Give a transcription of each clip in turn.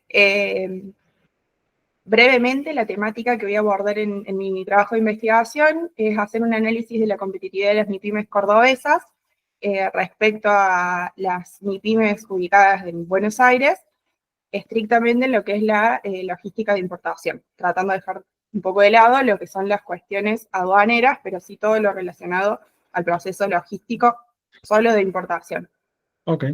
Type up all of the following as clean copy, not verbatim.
Eh, brevemente, la temática que voy a abordar en mi trabajo de investigación es hacer un análisis de la competitividad de las MIPYMES cordobesas respecto a las MIPYMES ubicadas en Buenos Aires, estrictamente en lo que es la logística de importación, tratando de dejar un poco de lado lo que son las cuestiones aduaneras, pero sí todo lo relacionado al proceso logístico solo de importación. Ok.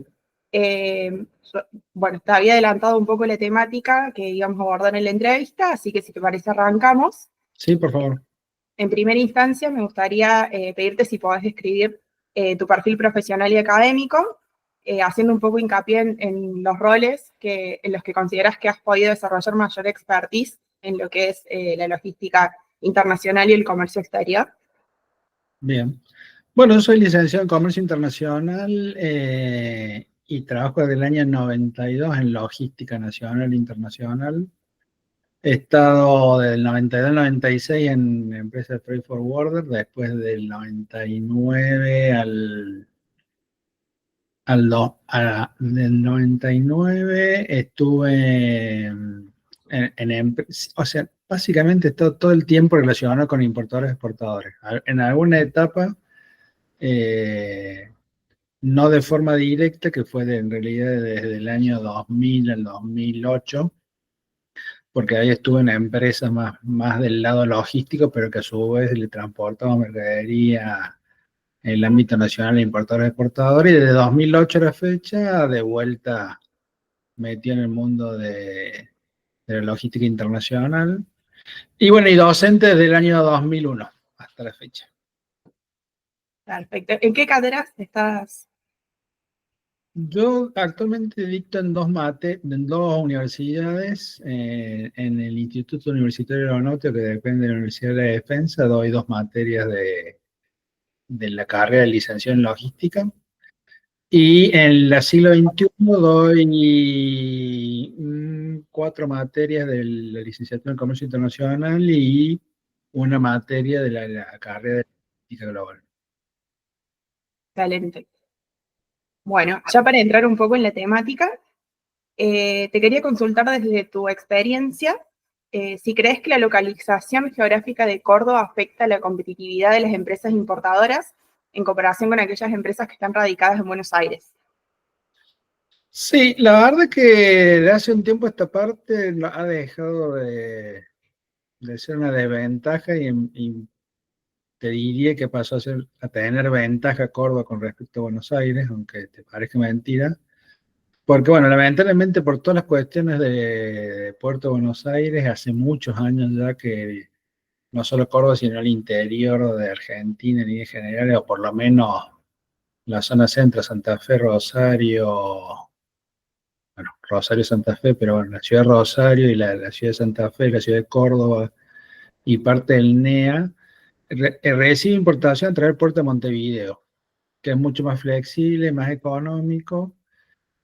Bueno, te había adelantado un poco la temática que íbamos a abordar en la entrevista, así que si te parece arrancamos. Sí, por favor. En primera instancia, me gustaría pedirte si podés describir tu perfil profesional y académico, haciendo un poco hincapié en los roles en los que consideras que has podido desarrollar mayor expertise en lo que es la logística internacional y el comercio exterior. Bien. Bueno, yo soy licenciado en Comercio Internacional y trabajo desde el año 92 en logística nacional e internacional. He estado del 92 al 96 en empresa de Freight Forwarder, después del 99 del 99 estuve o sea, básicamente he estado todo el tiempo relacionado con importadores y exportadores. En alguna etapa, no de forma directa, que fue en realidad desde el año 2000 al 2008, porque ahí estuve en empresas más del lado logístico, pero que a su vez le transportaba mercadería en el ámbito nacional, importadores y exportadores, y desde 2008 a la fecha, de vuelta metido en el mundo de la logística internacional. Y bueno, y docente desde el año 2001 hasta la fecha. Perfecto. ¿En qué carreras estás? Yo actualmente dicto en dos universidades, en el Instituto Universitario Aeronáutico, que depende de la Universidad de la Defensa, doy dos materias de la carrera de licenciado en logística. Y en la siglo XXI doy cuatro materias de la licenciatura en Comercio Internacional y una materia de la carrera de Logística Global. Excelente. Bueno, ya para entrar un poco en la temática, te quería consultar desde tu experiencia si crees que la localización geográfica de Córdoba afecta la competitividad de las empresas importadoras en comparación con aquellas empresas que están radicadas en Buenos Aires. Sí, la verdad es que de hace un tiempo esta parte ha dejado de ser una desventaja y te diría que pasó a tener ventaja Córdoba con respecto a Buenos Aires, aunque te parezca mentira. Porque, bueno, lamentablemente por todas las cuestiones de Puerto Buenos Aires, hace muchos años ya que no solo Córdoba, sino el interior de Argentina en líneas generales, o por lo menos la zona centro, Santa Fe, Rosario, bueno, Rosario, Santa Fe, pero bueno, la ciudad de Rosario y la ciudad de Santa Fe, la ciudad de Córdoba y parte del NEA, recibe importación a través del puerto de Montevideo, que es mucho más flexible, más económico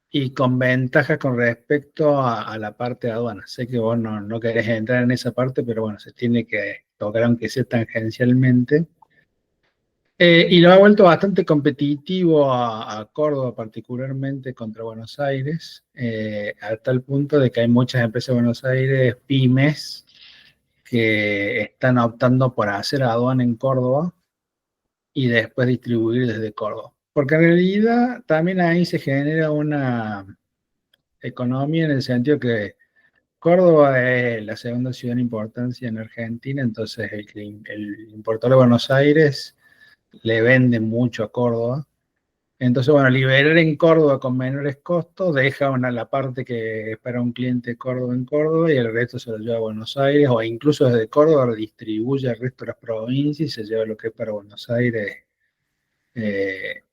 y con ventajas con respecto a la parte de aduana. Sé que vos no querés entrar en esa parte, pero bueno, se tiene que tocar aunque sea tangencialmente. Y lo ha vuelto bastante competitivo a Córdoba, particularmente contra Buenos Aires, a tal punto de que hay muchas empresas de Buenos Aires, pymes, que están optando por hacer aduana en Córdoba y después distribuir desde Córdoba. Porque en realidad también ahí se genera una economía en el sentido que Córdoba es la segunda ciudad en importancia en Argentina, entonces el importador de Buenos Aires le vende mucho a Córdoba. Entonces, bueno, liberar en Córdoba con menores costos deja la parte que es para un cliente de Córdoba en Córdoba y el resto se lo lleva a Buenos Aires, o incluso desde Córdoba redistribuye al resto de las provincias y se lleva lo que es para Buenos Aires. Eh,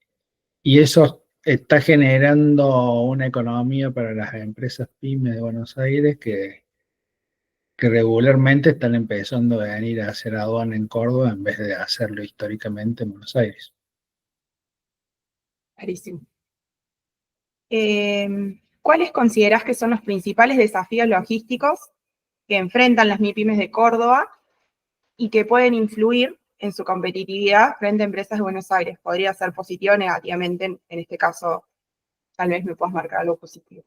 y eso está generando una economía para las empresas pymes de Buenos Aires que regularmente están empezando a venir a hacer aduana en Córdoba en vez de hacerlo históricamente en Buenos Aires. Clarísimo. ¿Cuáles consideras que son los principales desafíos logísticos que enfrentan las MIPYMES de Córdoba y que pueden influir en su competitividad frente a empresas de Buenos Aires? Podría ser positivo o negativamente, en este caso, tal vez me puedas marcar algo positivo.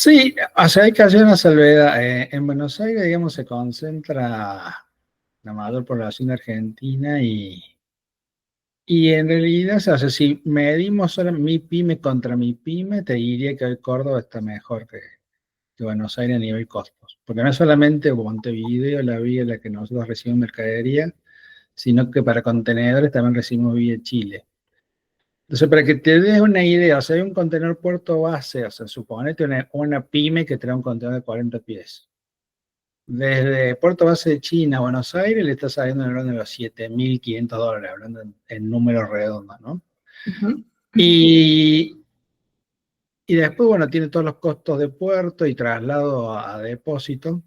Sí, o sea, hay que hacer una salvedad. En Buenos Aires, digamos, se concentra la mayor población de Argentina y en realidad, o sea, si medimos solo mi pyme contra mi pyme, te diría que hoy Córdoba está mejor que Buenos Aires a nivel costos. Porque no es solamente Montevideo la vía en la que nosotros recibimos mercadería, sino que para contenedores también recibimos vía Chile. Entonces, para que te des una idea, o sea, hay un contenedor puerto base, o sea, suponete una pyme que trae un contenedor de 40 pies. Desde Puerto Base de China a Buenos Aires le está saliendo en el orden de los $7.500, hablando en números redondos, ¿no? Ujú. Y, y después, bueno, tiene todos los costos de puerto y traslado a depósito,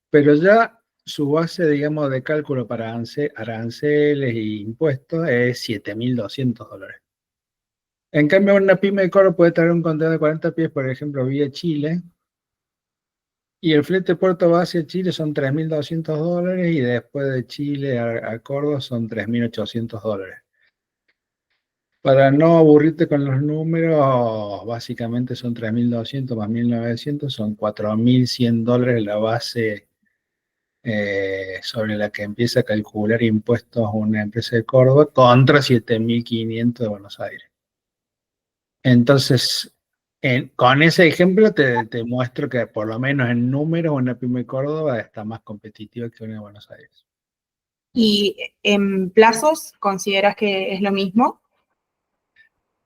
pero ya su base, digamos, de cálculo para aranceles e impuestos es $7.200. En cambio, una pyme de coro puede traer un contenedor de 40 pies, por ejemplo, vía Chile, y el flete puerto base a Chile son $3.200 y después de Chile a Córdoba son $3.800. Para no aburrirte con los números, básicamente son 3.200 más 1.900, son $4.100 la base sobre la que empieza a calcular impuestos una empresa de Córdoba contra 7.500 de Buenos Aires. Entonces, con ese ejemplo te muestro que por lo menos en números una pyme de Córdoba está más competitiva que una de Buenos Aires. ¿Y en plazos consideras que es lo mismo?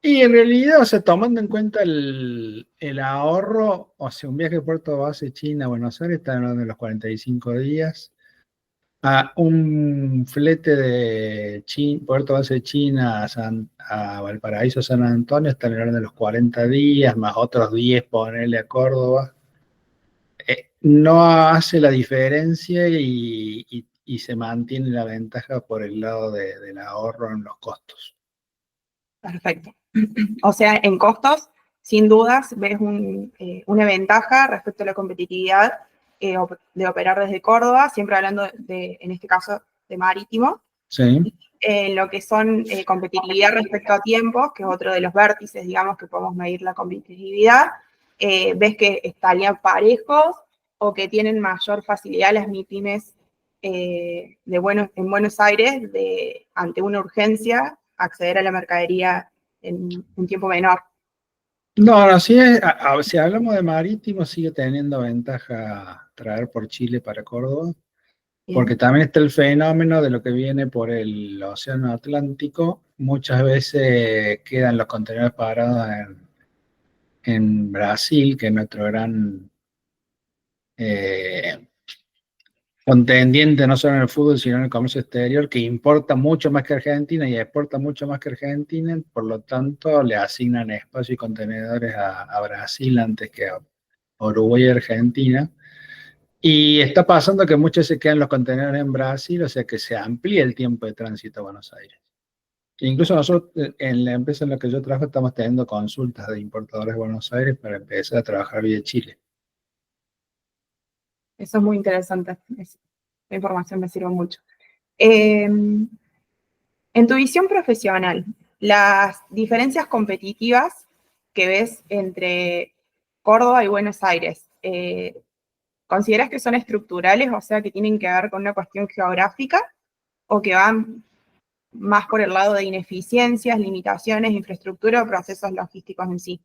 Y en realidad, o sea, tomando en cuenta el ahorro, o sea, un viaje de Puerto Base China a Buenos Aires está hablando de los 45 días. A un flete de Puerto Base de China a Valparaíso, San Antonio, está hablando de los 40 días, más otros 10 ponerle a Córdoba. No hace la diferencia y se mantiene la ventaja por el lado del ahorro en los costos. Perfecto. O sea, en costos, sin dudas, ves una ventaja respecto a la competitividad de operar desde Córdoba, siempre hablando en este caso, de marítimo. Sí. En lo que son competitividad respecto a tiempos, que es otro de los vértices, digamos, que podemos medir la competitividad, ves que estarían parejos o que tienen mayor facilidad las MIPYMES en Buenos Aires ante una urgencia acceder a la mercadería en un tiempo menor. No, no, si hablamos de marítimo, sigue teniendo ventaja traer por Chile para Córdoba, porque Bien. también está el fenómeno de lo que viene por el Océano Atlántico. Muchas veces quedan los contenedores parados en Brasil, que es nuestro gran eh, contendiente no solo en el fútbol, sino en el comercio exterior, que importa mucho más que Argentina y exporta mucho más que Argentina, por lo tanto le asignan espacio y contenedores a Brasil antes que a Uruguay y Argentina. Y está pasando que muchos se quedan los contenedores en Brasil, o sea que se amplía el tiempo de tránsito a Buenos Aires. Incluso nosotros, en la empresa en la que yo trabajo, estamos teniendo consultas de importadores de Buenos Aires para empezar a trabajar vía Chile. Eso es muy interesante. La información me sirve mucho. En tu visión profesional, las diferencias competitivas que ves entre Córdoba y Buenos Aires, ¿consideras que son estructurales, o sea, que tienen que ver con una cuestión geográfica, o que van más por el lado de ineficiencias, limitaciones, infraestructura o procesos logísticos en sí?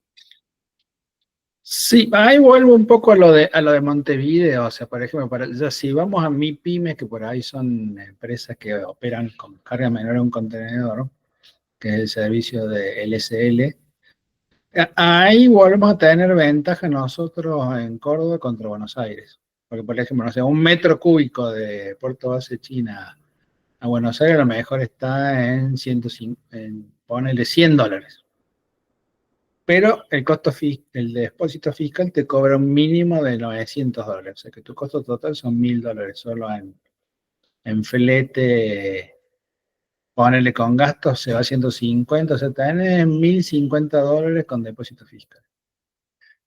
Sí, ahí vuelvo un poco a lo de Montevideo, o sea, por ejemplo, si vamos a MIPYMES, que por ahí son empresas que operan con carga menor a un contenedor, ¿no? Que es el servicio de LSL, ahí volvemos a tener ventaja nosotros en Córdoba contra Buenos Aires. Porque, por ejemplo, no sé, un metro cúbico de Puerto Base China a Buenos Aires a lo mejor está en 105, ponele $100. Pero el depósito fiscal te cobra un mínimo de $900. O sea que tu costo total son $1.000 solo en flete. Ponele con gastos, se va a 150, o sea, tenés $1.050 con depósito fiscal.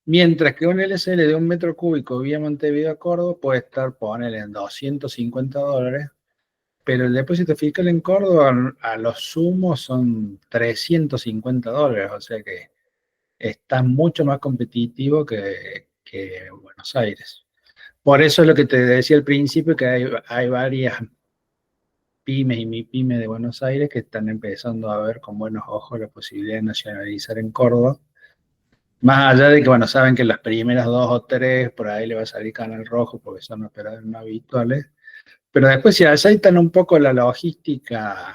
Mientras que un LCL de un metro cúbico vía Montevideo a Córdoba puede estar, ponele, en $250, pero el depósito fiscal en Córdoba a los sumos son $350, o sea que está mucho más competitivo que que Buenos Aires. Por eso es lo que te decía al principio, que hay varias pymes y MIPYME de Buenos Aires que están empezando a ver con buenos ojos la posibilidad de nacionalizar en Córdoba. Más allá de que, bueno, saben que las primeras 2 o 3 por ahí le va a salir canal rojo porque son operadores no habituales. Pero después, si aceitan un poco la logística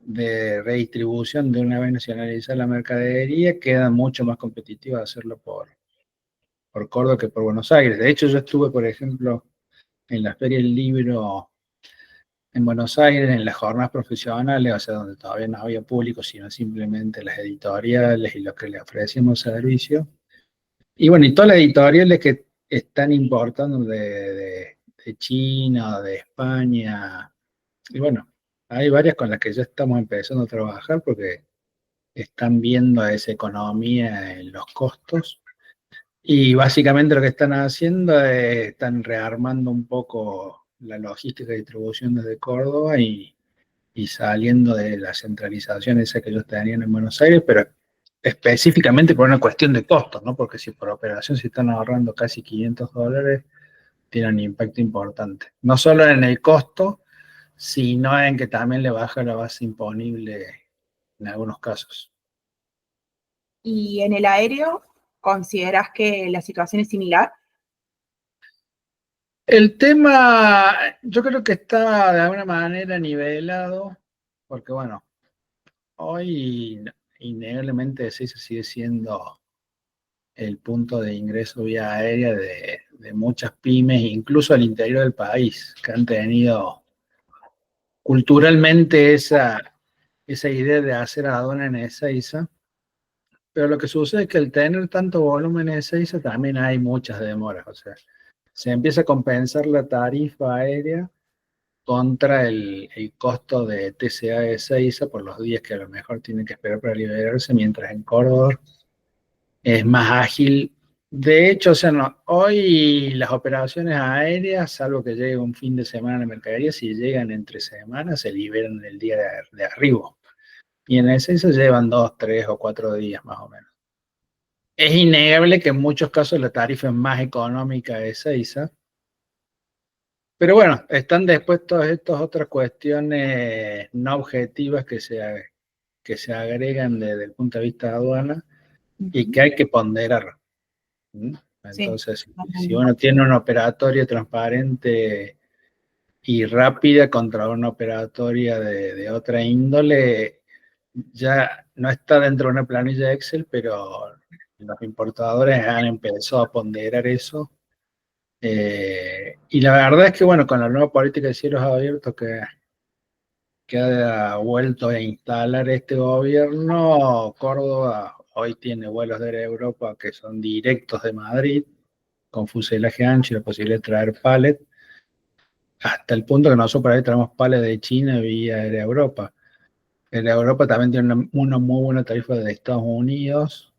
de redistribución de una vez nacionalizar la mercadería, queda mucho más competitivo hacerlo por Córdoba que por Buenos Aires. De hecho, yo estuve, por ejemplo, en la Feria del Libro en Buenos Aires, en las jornadas profesionales, o sea, donde todavía no había público, sino simplemente las editoriales y los que le ofrecíamos servicio. Y bueno, y todas las editoriales que están importando de China, de España, y bueno, hay varias con las que ya estamos empezando a trabajar porque están viendo esa economía en los costos. Y básicamente lo que están haciendo es, están rearmando un poco la logística de distribución desde Córdoba y saliendo de la centralización esa que ellos tenían en Buenos Aires, pero específicamente por una cuestión de costos, ¿no? Porque si por operación se están ahorrando casi $500, tiene un impacto importante. No solo en el costo, sino en que también le baja la base imponible en algunos casos. ¿Y en el aéreo consideras que la situación es similar? El tema, yo creo que está de alguna manera nivelado, porque bueno, hoy innegablemente Ezeiza sigue siendo el punto de ingreso vía aérea de muchas pymes, incluso al interior del país, que han tenido culturalmente esa idea de hacer aduana en Ezeiza. Pero lo que sucede es que al tener tanto volumen en Ezeiza también hay muchas demoras, o sea, se empieza a compensar la tarifa aérea contra el costo de TCA de Ezeiza por los días que a lo mejor tienen que esperar para liberarse, mientras en Córdoba es más ágil. De hecho, o sea, no, hoy las operaciones aéreas, salvo que llegue un fin de semana de mercadería, si llegan entre semanas, se liberan el día de arribo. Y en Ezeiza llevan 2, 3 o 4 días más o menos. Es innegable que en muchos casos la tarifa es más económica de Ezeiza, pero bueno, están después todas estas otras cuestiones no objetivas que se agregan desde el punto de vista de aduana y que hay que ponderar. Sí, Entonces, si uno tiene una operatoria transparente y rápida contra una operatoria de otra índole, ya no está dentro de una planilla Excel, pero los importadores han empezado a ponderar eso. Y la verdad es que, bueno, con la nueva política de cielos abiertos que ha vuelto a instalar este gobierno, Córdoba hoy tiene vuelos de Air Europa que son directos de Madrid, con fuselaje ancho y la posibilidad de traer pallet, hasta el punto que nosotros por ahí traemos pallet de China vía Air Europa. Air Europa también tiene una muy buena tarifa de Estados Unidos.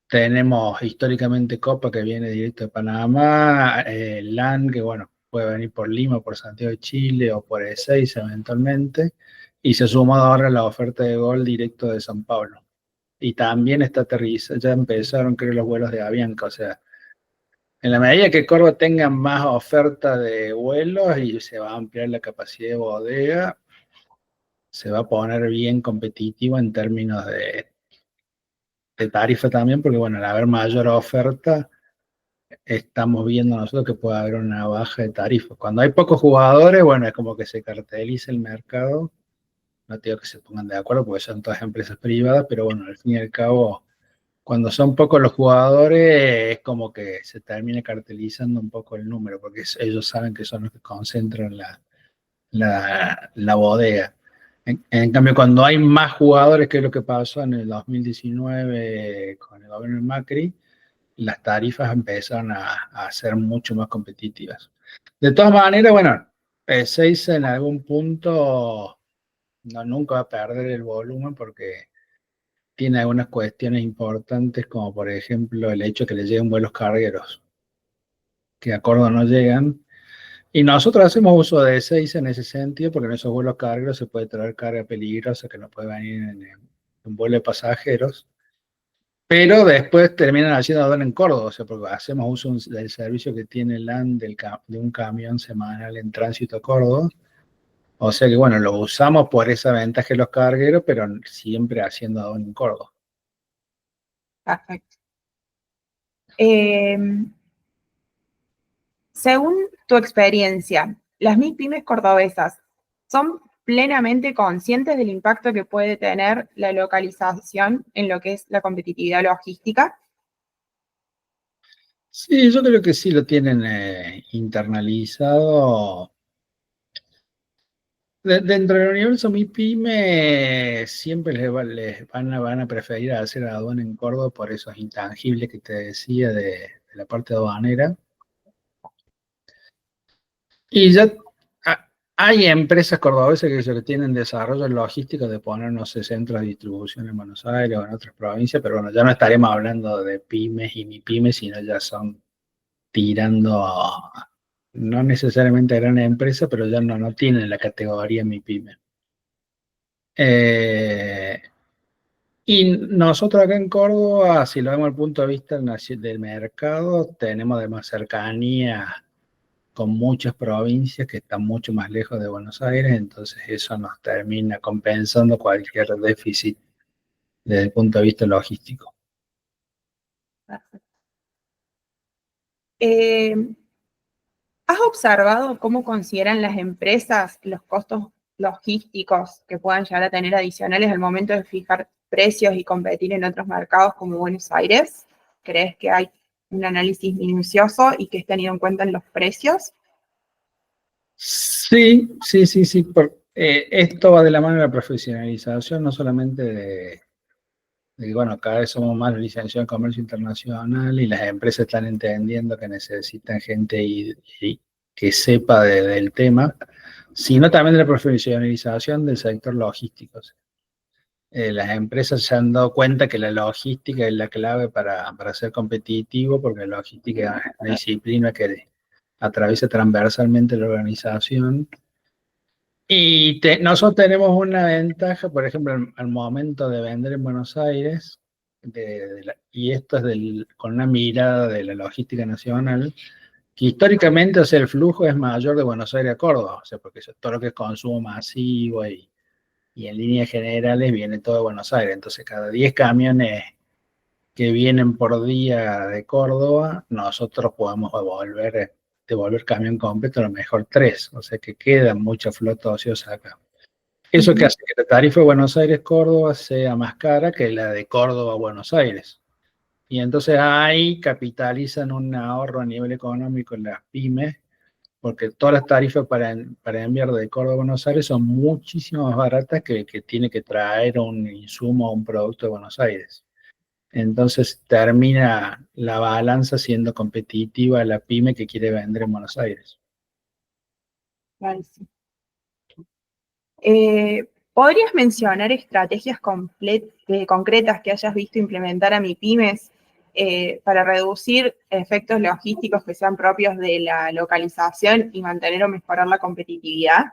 Tenemos históricamente Copa, que viene directo de Panamá, LAN, que bueno, puede venir por Lima, por Santiago de Chile o por Ezeiza eventualmente, y se ha sumado ahora la oferta de Gol directo de San Pablo. Y también está aterrizando, ya empezaron creo los vuelos de Avianca, o sea, en la medida que Córdoba tenga más oferta de vuelos y se va a ampliar la capacidad de bodega, se va a poner bien competitivo en términos de tarifa también, porque bueno, al haber mayor oferta, estamos viendo nosotros que puede haber una baja de tarifa. Cuando hay pocos jugadores, bueno, es como que se carteliza el mercado. No te digo que se pongan de acuerdo porque son todas empresas privadas, pero bueno, al fin y al cabo, cuando son pocos los jugadores, es como que se termina cartelizando un poco el número, porque ellos saben que son los que concentran la bodega. En cambio, cuando hay más jugadores, que es lo que pasó en el 2019 con el gobierno de Macri, las tarifas empezaron a ser mucho más competitivas. De todas maneras, bueno, Ezeiza en algún punto no, nunca va a perder el volumen porque tiene algunas cuestiones importantes, como por ejemplo el hecho de que le lleguen vuelos cargueros, que a Córdoba no llegan. Y nosotros hacemos uso de Ezeiza en ese sentido, porque en esos vuelos cargueros se puede traer carga peligrosa que no puede venir en un vuelo de pasajeros. pero después terminan haciendo aduana en Córdoba, o sea, porque hacemos uso del servicio que tiene LAN de un camión semanal en tránsito a Córdoba. O sea que, bueno, lo usamos por esa ventaja de los cargueros, pero siempre haciendo aduana en Córdoba. Perfecto. Según tu experiencia, ¿las MIPYMES cordobesas son plenamente conscientes del impacto que puede tener la localización en lo que es la competitividad logística? Sí, yo creo que sí lo tienen internalizado. Dentro del universo MIPYME siempre van a preferir hacer aduana en Córdoba por esos intangibles que te decía de la parte aduanera. Y ya hay empresas cordobesas que tienen desarrollo logístico de poner, no sé, centros de distribución en Buenos Aires o en otras provincias, pero bueno, ya no estaremos hablando de pymes y MIPYMES, sino ya son tirando no necesariamente a gran empresa, pero ya no tienen la categoría MIPYME. Y nosotros acá en Córdoba, si lo vemos desde el punto de vista del mercado, tenemos además cercanía con muchas provincias que están mucho más lejos de Buenos Aires, entonces eso nos termina compensando cualquier déficit desde el punto de vista logístico. ¿Has observado cómo consideran las empresas los costos logísticos que puedan llegar a tener adicionales al momento de fijar precios y competir en otros mercados como Buenos Aires? ¿Crees que hay un análisis minucioso y que es tenido en cuenta en los precios? Sí, sí, sí, sí. Esto va de la mano de la profesionalización, no solamente de que, bueno, cada vez somos más licenciados en comercio internacional y las empresas están entendiendo que necesitan gente y que sepa del tema, sino también de la profesionalización del sector logístico. Las empresas se han dado cuenta que la logística es la clave para ser competitivo, porque la logística es una disciplina que atraviesa transversalmente la organización. Y nosotros tenemos una ventaja, por ejemplo, al momento de vender en Buenos Aires, y esto es con una mirada de la logística nacional, que históricamente, o sea, el flujo es mayor de Buenos Aires a Córdoba, o sea, porque todo lo que es consumo masivo y en líneas generales viene todo de Buenos Aires. Entonces, cada 10 camiones que vienen por día de Córdoba, nosotros podemos devolver camión completo, a lo mejor 3, o sea que queda mucha flota ociosa acá. Eso que hace que la tarifa de Buenos Aires-Córdoba sea más cara que la de Córdoba-Buenos Aires. Y entonces ahí capitalizan un ahorro a nivel económico en las pymes, porque todas las tarifas para enviar de Córdoba a Buenos Aires son muchísimo más baratas que tiene que traer un insumo o un producto de Buenos Aires. Entonces termina la balanza siendo competitiva la pyme que quiere vender en Buenos Aires. ¿Podrías mencionar estrategias concretas que hayas visto implementar a MIPYMES para reducir efectos logísticos que sean propios de la localización y mantener o mejorar la competitividad?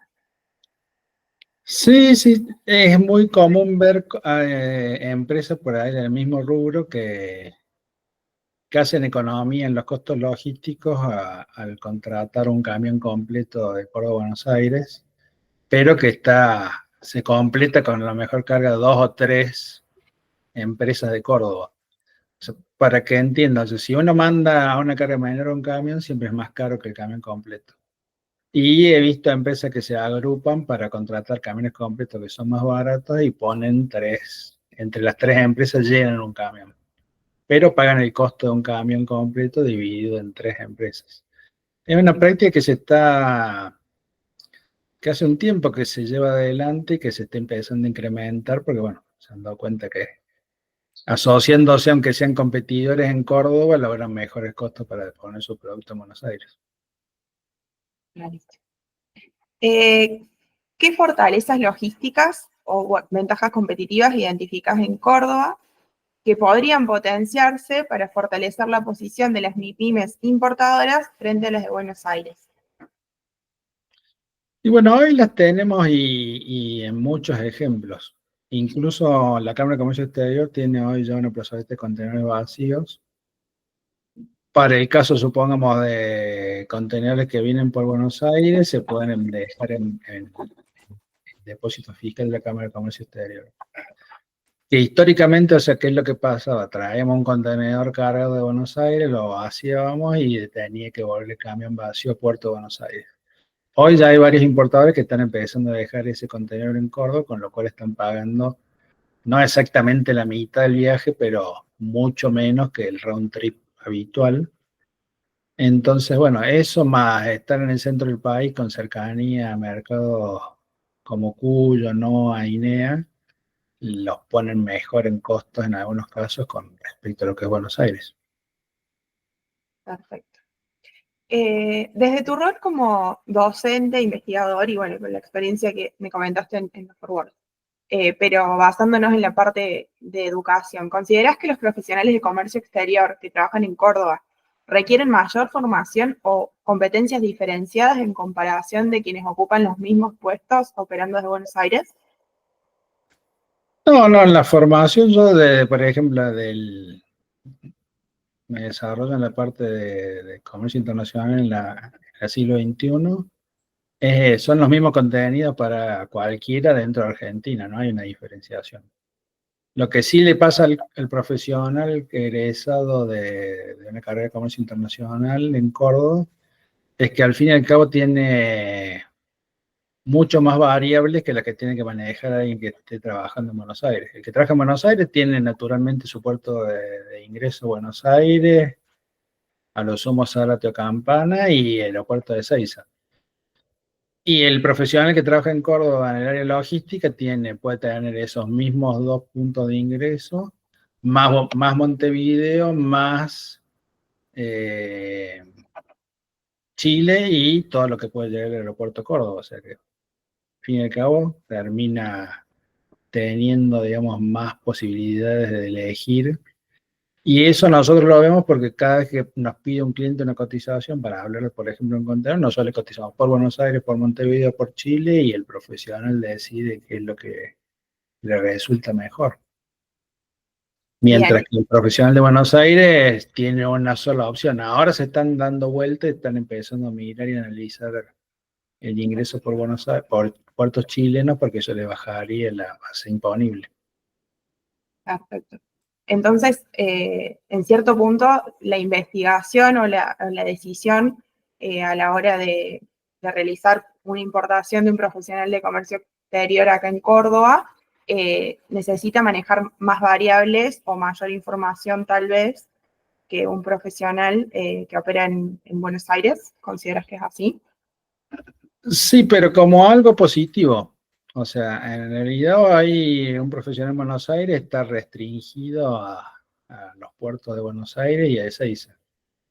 Sí, sí, es muy común ver empresas por ahí del mismo rubro que hacen economía en los costos logísticos al contratar un camión completo de Córdoba a Buenos Aires, pero que se completa con la mejor carga de 2 o 3 empresas de Córdoba. O sea, para que entiendan, o sea, si uno manda a una carga menor a un camión, siempre es más caro que el camión completo. Y he visto empresas que se agrupan para contratar camiones completos que son más baratos y ponen 3, entre las 3 empresas llenan un camión, pero pagan el costo de un camión completo dividido en 3 empresas. Es una práctica que hace un tiempo que se lleva adelante y que se está empezando a incrementar, porque bueno, se han dado cuenta que asociándose, aunque sean competidores en Córdoba, logran mejores costos para poner su producto en Buenos Aires. ¿Qué fortalezas logísticas o ventajas competitivas identificas en Córdoba que podrían potenciarse para fortalecer la posición de las MIPYMES importadoras frente a las de Buenos Aires? Y bueno, hoy las tenemos y en muchos ejemplos. Incluso la Cámara de Comercio Exterior tiene hoy ya una plazoleta de contenedores vacíos. Para el caso, supongamos, de contenedores que vienen por Buenos Aires, se pueden dejar en depósito fiscal de la Cámara de Comercio Exterior. Que históricamente, o sea, ¿qué es lo que pasaba? Traíamos un contenedor cargado de Buenos Aires, lo vaciábamos y tenía que volver el camión vacío a Puerto de Buenos Aires. Hoy ya hay varios importadores que están empezando a dejar ese contenedor en Córdoba, con lo cual están pagando no exactamente la mitad del viaje, pero mucho menos que el round trip habitual. Entonces, bueno, eso más estar en el centro del país con cercanía a mercados como Cuyo, Noa, Inea, los ponen mejor en costos en algunos casos con respecto a lo que es Buenos Aires. Perfecto. Desde tu rol como docente, investigador y bueno, con la experiencia que me comentaste en los Forward, pero basándonos en la parte de educación, ¿considerás que los profesionales de comercio exterior que trabajan en Córdoba requieren mayor formación o competencias diferenciadas en comparación de quienes ocupan los mismos puestos operando desde Buenos Aires? No, no, en la formación yo, por ejemplo, me desarrollo en la parte de comercio internacional en el siglo XXI. Son los mismos contenidos para cualquiera dentro de Argentina, no hay una diferenciación. Lo que sí le pasa al profesional que egresado de una carrera de comercio internacional en Córdoba es que al fin y al cabo tiene mucho más variables que las que tiene que manejar alguien que esté trabajando en Buenos Aires. El que trabaja en Buenos Aires tiene naturalmente su puerto de ingreso a Buenos Aires, a lo sumo Zárate o Campana y el aeropuerto de Ezeiza. Y el profesional que trabaja en Córdoba en el área logística puede tener esos mismos dos puntos de ingreso, más Montevideo, más eh, Chile y todo lo que puede llegar al aeropuerto de Córdoba. O sea que, al fin y al cabo, termina teniendo, digamos, más posibilidades de elegir. Y eso nosotros lo vemos porque cada vez que nos pide un cliente una cotización para hablar, por ejemplo, en contenedor, nosotros le cotizamos por Buenos Aires, por Montevideo, por Chile, y el profesional decide qué es lo que le resulta mejor. Bien, Mientras que el profesional de Buenos Aires tiene una sola opción. Ahora se están dando vueltas, están empezando a mirar y analizar el ingreso por Buenos Aires, por puertos chilenos, porque eso le bajaría la base imponible. perfecto. Entonces, en cierto punto, la investigación o la decisión a la hora de realizar una importación de un profesional de comercio exterior acá en Córdoba necesita manejar más variables o mayor información tal vez que un profesional que opera en Buenos Aires. ¿Consideras que es así? Sí, pero como algo positivo. O sea, en realidad hay un profesional en Buenos Aires está restringido a los puertos de Buenos Aires y a Ezeiza.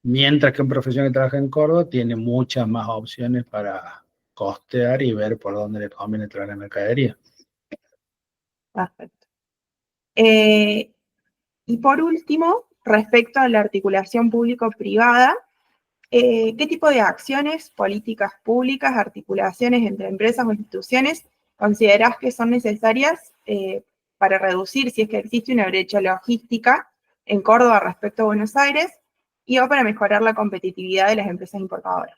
Mientras que un profesional que trabaja en Córdoba tiene muchas más opciones para costear y ver por dónde le conviene traer la mercadería. Perfecto. Y por último, respecto a la articulación público-privada, ¿qué tipo de acciones, políticas públicas, articulaciones entre empresas o instituciones consideras que son necesarias para reducir, si es que existe una brecha logística en Córdoba respecto a Buenos Aires, y o para mejorar la competitividad de las empresas importadoras?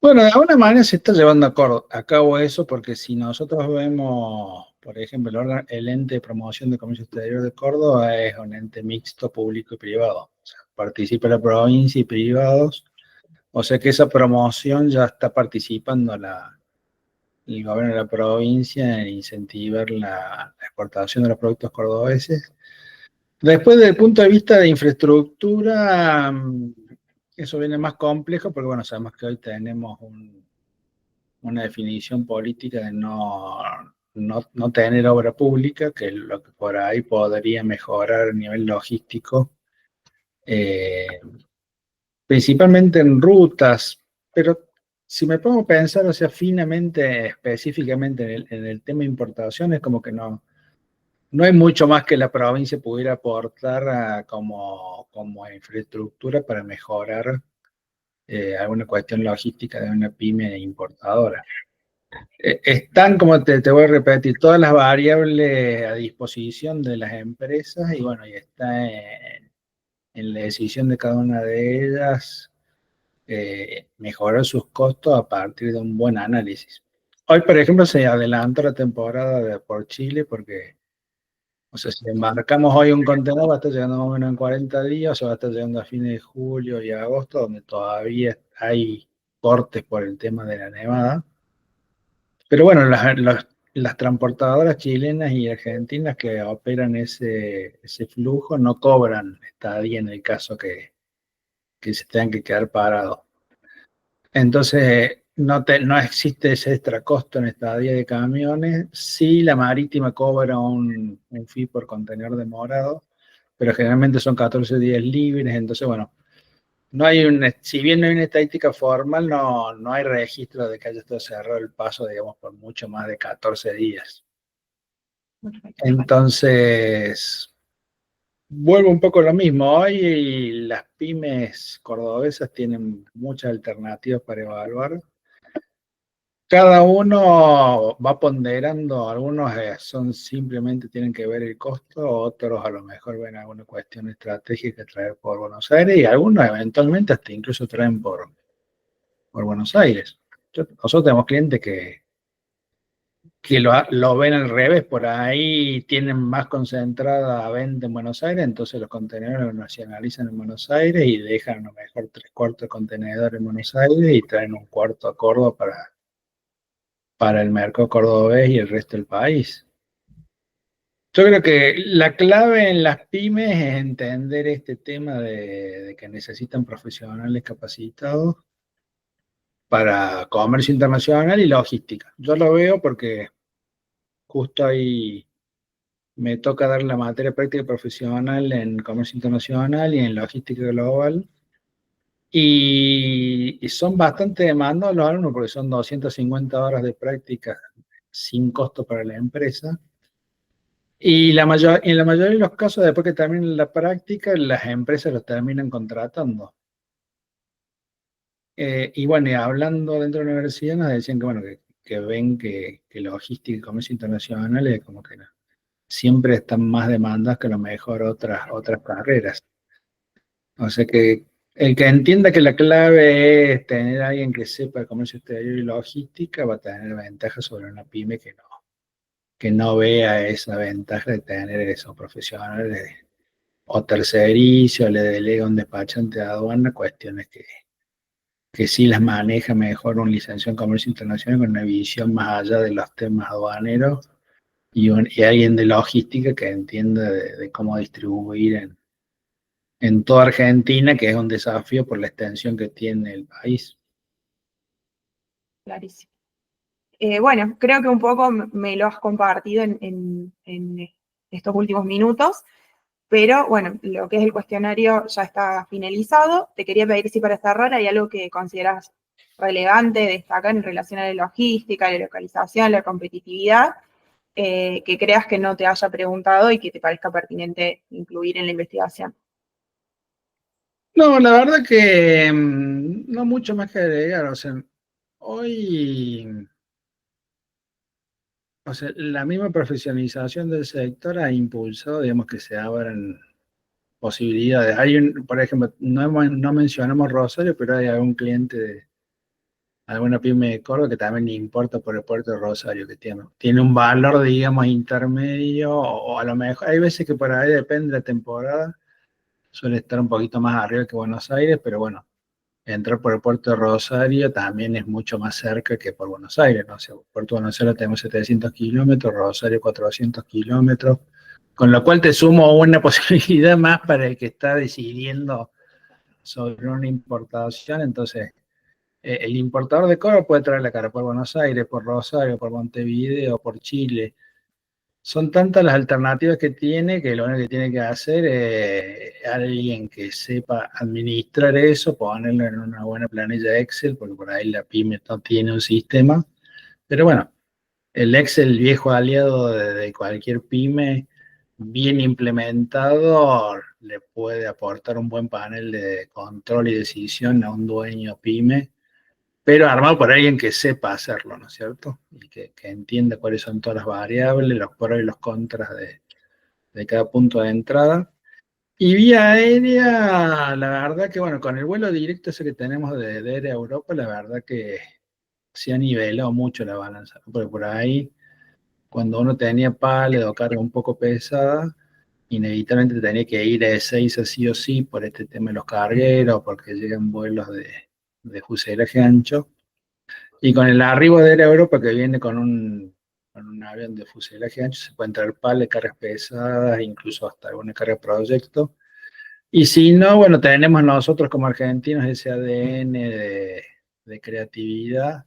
Bueno, de alguna manera se está llevando a cabo eso porque si nosotros vemos, por ejemplo, el ente de promoción de comercio exterior de Córdoba es un ente mixto público y privado. O sea, participa la provincia y privados. O sea que esa promoción ya está participando el gobierno de la provincia en incentivar la exportación de los productos cordobeses. Después, desde el punto de vista de infraestructura, eso viene más complejo porque, bueno, sabemos que hoy tenemos una definición política de no tener obra pública, que es lo que por ahí podría mejorar a nivel logístico, eh, principalmente en rutas, pero si me pongo a pensar, o sea, finamente, específicamente en el tema de importación, es como que no hay mucho más que la provincia pudiera aportar como infraestructura para mejorar alguna cuestión logística de una pyme importadora. Están, como te voy a repetir, todas las variables a disposición de las empresas y bueno, y está en la decisión de cada una de ellas mejorar sus costos a partir de un buen análisis. Hoy, por ejemplo, se adelantó la temporada por Chile porque, o sea, si embarcamos hoy un contenedor va a estar llegando más o menos en 40 días, o sea, va a estar llegando a fines de julio y agosto, donde todavía hay cortes por el tema de la nevada. Pero bueno, las transportadoras chilenas y argentinas que operan ese flujo no cobran estadía en el caso que se tengan que quedar parados. Entonces, no existe ese extra costo en estadía de camiones. Sí, la marítima cobra un fee por contenedor demorado, pero generalmente son 14 días libres. Entonces, bueno, si bien no hay una estadística formal, no hay registro de que haya estado cerrado el paso, digamos, por mucho más de 14 días. Perfecto. Entonces, vuelvo un poco a lo mismo. Hoy las pymes cordobesas tienen muchas alternativas para evaluar. Cada uno va ponderando, algunos simplemente tienen que ver el costo, otros a lo mejor ven alguna cuestión estratégica traer por Buenos Aires y algunos eventualmente hasta incluso traen por Buenos Aires. Nosotros tenemos clientes que lo ven al revés, por ahí tienen más concentrada venta en Buenos Aires, entonces los contenedores los nacionalizan en Buenos Aires y dejan a lo mejor 3/4 de contenedor en Buenos Aires y traen un cuarto a Córdoba para el mercado cordobés y el resto del país. Yo creo que la clave en las pymes es entender este tema de que necesitan profesionales capacitados para comercio internacional y logística. Yo lo veo porque justo ahí me toca dar la materia práctica profesional en comercio internacional y en logística global. Y son bastante demandados los alumnos porque son 250 horas de práctica sin costo para la empresa. Y en la mayoría de los casos, después que terminan la práctica, las empresas los terminan contratando. Y bueno, y hablando dentro de la universidad, nos decían que, bueno, que ven que logística y comercio internacional es como que no, siempre están más demandas que a lo mejor otras carreras. O sea que el que entienda que la clave es tener a alguien que sepa de comercio exterior y logística va a tener ventaja sobre una pyme que no vea esa ventaja de tener esos profesionales o tercerizo, le delega a un despachante de aduana, cuestiones que sí las maneja mejor un licenciado en comercio internacional con una visión más allá de los temas aduaneros y alguien de logística que entienda de cómo distribuir en toda Argentina, que es un desafío por la extensión que tiene el país. Clarísimo. Bueno, creo que un poco me lo has compartido en estos últimos minutos, pero bueno, lo que es el cuestionario ya está finalizado. Te quería pedir si para cerrar hay algo que consideras relevante destacar en relación a la logística, la localización, la competitividad, que creas que no te haya preguntado y que te parezca pertinente incluir en la investigación. No, la verdad que no mucho más que agregar. O sea, hoy, o sea, la misma profesionalización del sector ha impulsado, digamos, que se abran posibilidades. Por ejemplo, no mencionamos Rosario, pero hay algún cliente de alguna pyme de Córdoba que también importa por el puerto de Rosario, que tiene un valor, digamos, intermedio, o a lo mejor hay veces que por ahí depende de la temporada, suele estar un poquito más arriba que Buenos Aires, pero bueno, entrar por el puerto de Rosario también es mucho más cerca que por Buenos Aires, ¿no? O sea, Puerto de Buenos Aires tenemos 700 kilómetros, Rosario 400 kilómetros, con lo cual te sumo una posibilidad más para el que está decidiendo sobre una importación. Entonces, el importador de cobre puede traer la cara por Buenos Aires, por Rosario, por Montevideo, por Chile. Son tantas las alternativas que tiene que lo único que tiene que hacer es alguien que sepa administrar eso, ponerlo en una buena planilla Excel, porque por ahí la pyme no tiene un sistema. Pero bueno, el Excel, viejo aliado de cualquier pyme, bien implementado, le puede aportar un buen panel de control y decisión a un dueño pyme pero armado por alguien que sepa hacerlo, ¿no es cierto? Y que entienda cuáles son todas las variables, los pros y los contras de cada punto de entrada. Y vía aérea, la verdad que, bueno, con el vuelo directo ese que tenemos de Air Europa, la verdad que se ha nivelado mucho la balanza, ¿no? Porque por ahí, cuando uno tenía pallet o carga un poco pesada, inevitablemente tenía que ir a Ezeiza sí o sí por este tema de los cargueros, porque llegan vuelos de fuselaje ancho. Y con el arribo de Air Europa, que viene con un avión de fuselaje ancho, se pueden traer pallet, cargas pesadas, incluso hasta alguna carga proyecto. Y si no, bueno, tenemos nosotros como argentinos ese ADN de creatividad,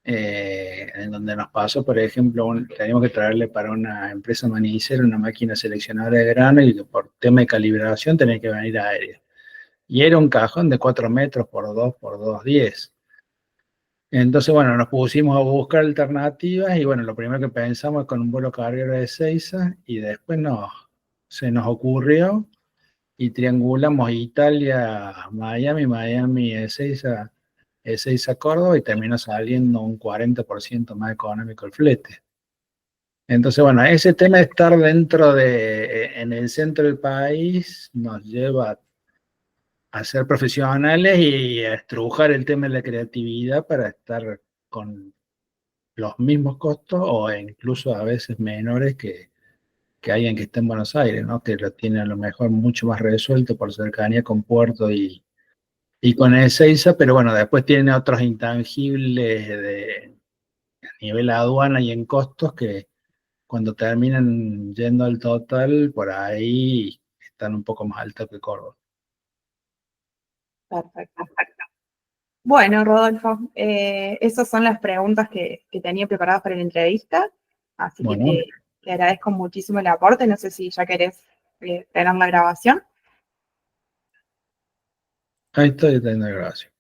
en donde nos pasó, por ejemplo, teníamos que traerle para una empresa manicera una máquina seleccionadora de grano y que por tema de calibración tenía que venir aérea. Y era un cajón de 4 metros por 2 por 2,10. Entonces, bueno, nos pusimos a buscar alternativas y bueno, lo primero que pensamos es con un vuelo carguero de Ezeiza y después se nos ocurrió y triangulamos Italia, Miami, Miami, Ezeiza, Ezeiza, Córdoba y terminó saliendo un 40% más económico el flete. Entonces, bueno, ese tema de estar en el centro del país nos lleva a ser profesionales y a estrujar el tema de la creatividad para estar con los mismos costos o incluso a veces menores que alguien que está en Buenos Aires, ¿no? Que lo tiene a lo mejor mucho más resuelto por cercanía con Puerto y con Ezeiza, pero bueno, después tiene otros intangibles de nivel aduana y en costos que cuando terminan yendo al total, por ahí están un poco más altos que Córdoba. Perfecto. Bueno, Rodolfo, esas son las preguntas que tenía preparadas para la entrevista, así que Bueno, te agradezco muchísimo el aporte. No sé si ya querés tener la grabación. ahí estoy teniendo grabación.